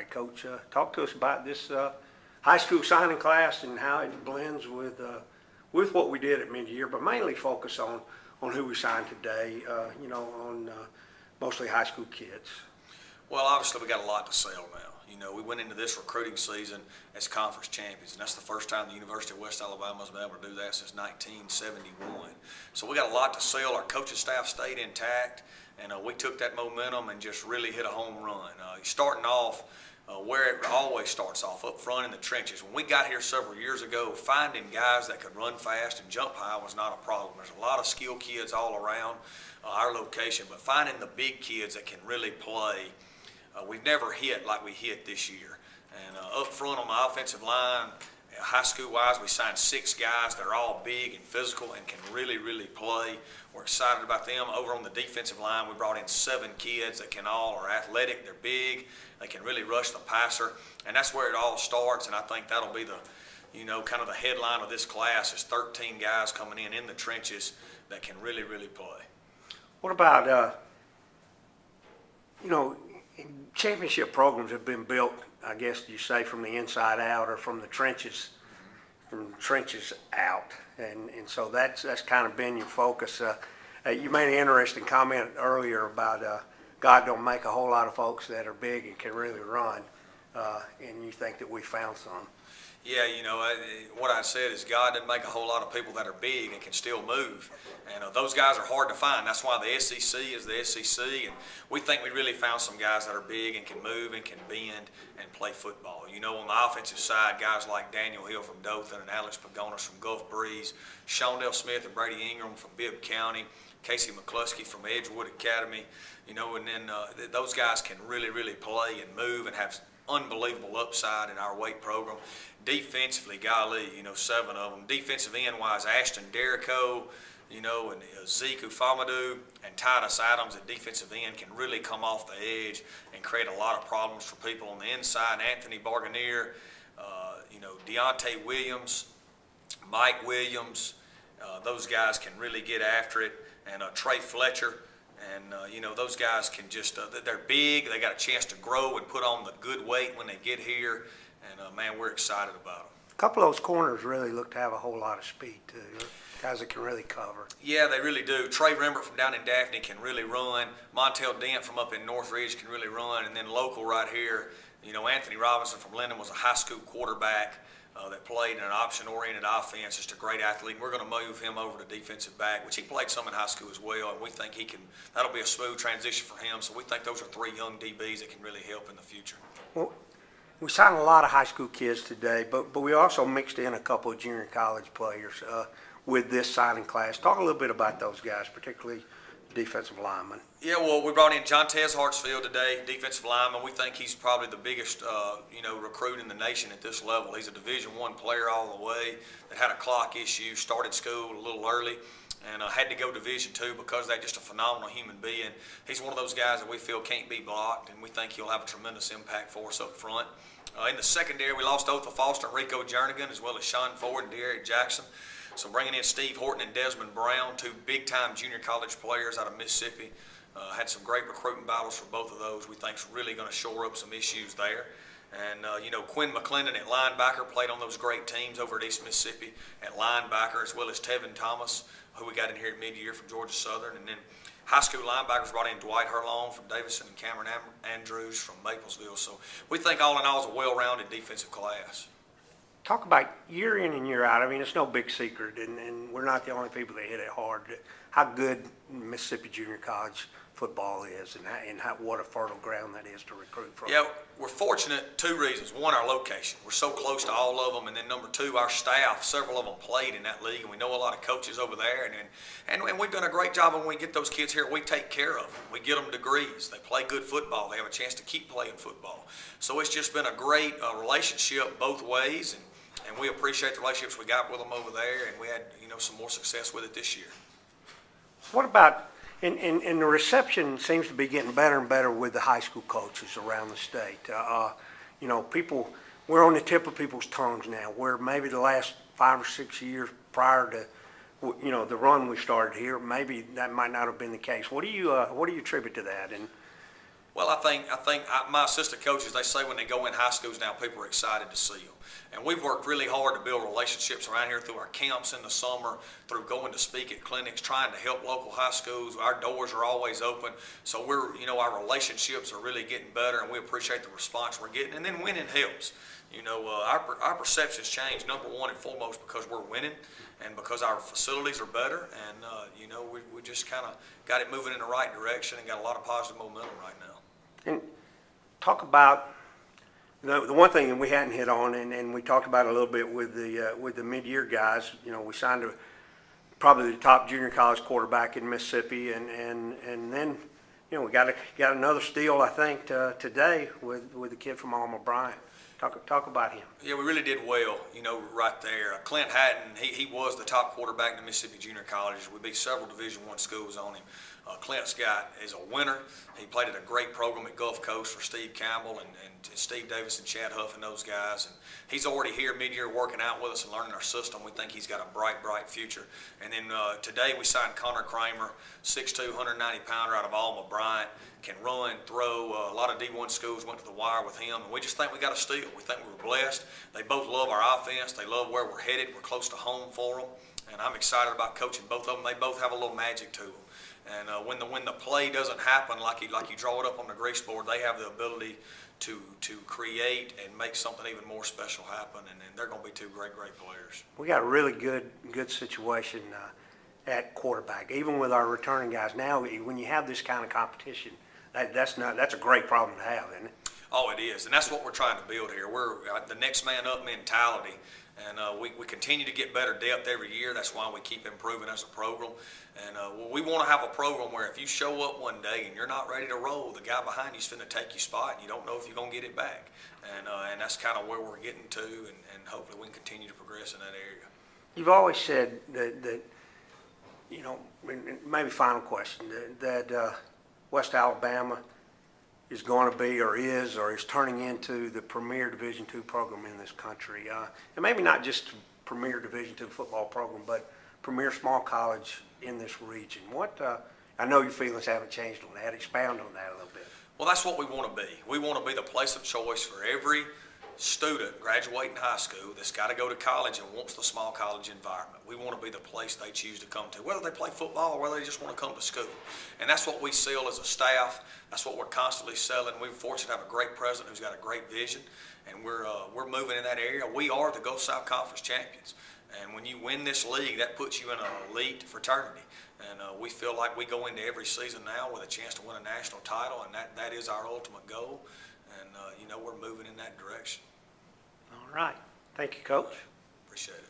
right, Coach, talk to us about this high school signing class and how it blends with what we did at mid-year, but mainly focus on who we signed today, on mostly high school kids. Well, obviously we got a lot to sell now. We went into this recruiting season as conference champions, and that's the first time the University of West Alabama has been able to do that since 1971. So we got a lot to sell. Our coaching staff stayed intact, and we took that momentum and just really hit a home run. Starting off where it always starts off, up front in the trenches. When we got here several years ago, finding guys that could run fast and jump high was not a problem. There's a lot of skilled kids all around our location, but finding the big kids that can really play, we've never hit like we hit this year. And up front on the offensive line, high school-wise, we signed 6 guys that are all big and physical and can really, really play. We're excited about them. Over on the defensive line, we brought in 7 kids that are athletic, they're big, they can really rush the passer, and that's where it all starts. And I think that'll be the, kind of the headline of this class is 13 guys coming in the trenches that can really, really play. What about, championship programs have been built, I guess you say, from the inside out or from the trenches out, and so that's kind of been your focus. You made an interesting comment earlier about God don't make a whole lot of folks that are big and can really run, and you think that we found some. Yeah, what I said is God didn't make a whole lot of people that are big and can still move. And those guys are hard to find. That's why the SEC is the SEC. And we think we really found some guys that are big and can move and can bend and play football. On the offensive side, guys like Daniel Hill from Dothan and Alex Pagonis from Gulf Breeze, Shondell Smith and Brady Ingram from Bibb County, Casey McCluskey from Edgewood Academy, and then those guys can really, really play and move and have unbelievable upside in our weight program. Defensively, golly, 7 of them. Defensive end-wise, Ashton Derrico, and Zeke Ufamadu and Titus Adams at defensive end can really come off the edge and create a lot of problems for people on the inside. Anthony Barganier, Deontay Williams, Mike Williams, those guys can really get after it, and Trey Fletcher. And, those guys can just, they're big, they got a chance to grow and put on the good weight when they get here. And, man, we're excited about them. A couple of those corners really look to have a whole lot of speed, too. Guys that can really cover. Yeah, they really do. Trey Rembert from down in Daphne can really run. Montel Dent from up in Northridge can really run. And then local right here, Anthony Robinson from Linden was a high school quarterback that played in an option-oriented offense, just a great athlete. We're going to move him over to defensive back, which he played some in high school as well, and we think that'll be a smooth transition for him. So we think those are 3 young DBs that can really help in the future. Well, we signed a lot of high school kids today, but we also mixed in a couple of junior college players with this signing class. Talk a little bit about those guys, particularly defensive linemen. Yeah, well, we brought in Jontez Hartsfield today, defensive lineman. We think he's probably the biggest, recruit in the nation at this level. He's a Division I player all the way that had a clock issue, started school a little early, and had to go Division II because they're just a phenomenal human being. He's one of those guys that we feel can't be blocked, and we think he'll have a tremendous impact for us up front. In the secondary, we lost Otha Foster and Rico Jernigan, as well as Sean Ford and Derek Jackson. So bringing in Steve Horton and Desmond Brown, 2 big-time junior college players out of Mississippi. Had some great recruiting battles for both of those. We think is really going to shore up some issues there. And, Quinn McClendon at linebacker played on those great teams over at East Mississippi at linebacker, as well as Tevin Thomas, who we got in here at mid-year from Georgia Southern. And then high school linebackers brought in Dwight Herlong from Davidson and Cameron Andrews from Maplesville. So we think all in all is a well-rounded defensive class. Talk about year in and year out. I mean, it's no big secret, and we're not the only people that hit it hard, how good Mississippi Junior College football is and what a fertile ground that is to recruit from. Yeah, we're fortunate 2 reasons. One, our location. We're so close to all of them. And then number 2, our staff, several of them played in that league, and we know a lot of coaches over there. And we've done a great job when we get those kids here. We take care of them. We get them degrees. They play good football. They have a chance to keep playing football. So it's just been a great relationship both ways, and we appreciate the relationships we got with them over there, and we had some more success with it this year. What about, and the reception seems to be getting better and better with the high school coaches around the state. We're on the tip of people's tongues now, where maybe the last 5 or 6 years prior to, the run we started here, maybe that might not have been the case. What do you attribute to that? And Well, my assistant coaches, they say when they go in high schools now, people are excited to see them. And we've worked really hard to build relationships around here through our camps in the summer, through going to speak at clinics, trying to help local high schools. Our doors are always open. So our relationships are really getting better, and we appreciate the response we're getting. And then winning helps. Our perceptions change, number one and foremost, because we're winning and because our facilities are better. And, we just kind of got it moving in the right direction and got a lot of positive momentum right now. And talk about the one thing that we hadn't hit on, and we talked about it a little bit with the mid-year guys. We signed probably the top junior college quarterback in Mississippi, and then we got another steal, I think, today with the kid from Alma Bryant. Talk about him. Yeah, we really did well, right there. Clint Hatton, he was the top quarterback in the Mississippi Junior Colleges. We beat several Division I schools on him. Clint Scott is a winner. He played at a great program at Gulf Coast for Steve Campbell and Steve Davis and Chad Huff and those guys. And he's already here mid-year working out with us and learning our system. We think he's got a bright future. And then today we signed Connor Kramer, 6'2", 190-pounder out of Alma Bryant. Can run, throw. A lot of D1 schools went to the wire with him, and we just think we got a steal. We think we were blessed. They both love our offense. They love where we're headed. We're close to home for them, and I'm excited about coaching both of them. They both have a little magic to them. And when the play doesn't happen like you draw it up on the grease board, they have the ability to create and make something even more special happen. And they're going to be two great players. We got a really good situation at quarterback, even with our returning guys. Now, when you have this kind of competition, that's a great problem to have, isn't it? Oh, it is, and that's what we're trying to build here. We're the next man up mentality, and we continue to get better depth every year. That's why we keep improving as a program. And we want to have a program where if you show up one day and you're not ready to roll, the guy behind you's finna take your spot, and you don't know if you're gonna get it back. And that's kind of where we're getting to, and hopefully we can continue to progress in that area. You've always said that maybe final question, that West Alabama is going to be or is turning into the premier Division II program in this country. And maybe not just premier Division II football program, but premier small college in this region. I know your feelings haven't changed on that. Expound on that a little bit. Well, that's what we want to be. We want to be the place of choice for every student graduating high school that's got to go to college and wants the small college environment. We want to be the place they choose to come to, whether they play football or whether they just want to come to school. And that's what we sell as a staff. That's what we're constantly selling. We're fortunate to have a great president who's got a great vision, and we're moving in that area. We are the Gulf South Conference champions. And when you win this league, that puts you in an elite fraternity. And we feel like we go into every season now with a chance to win a national title, and that is our ultimate goal. And, we're moving in that direction. All right. Thank you, Coach. Appreciate it.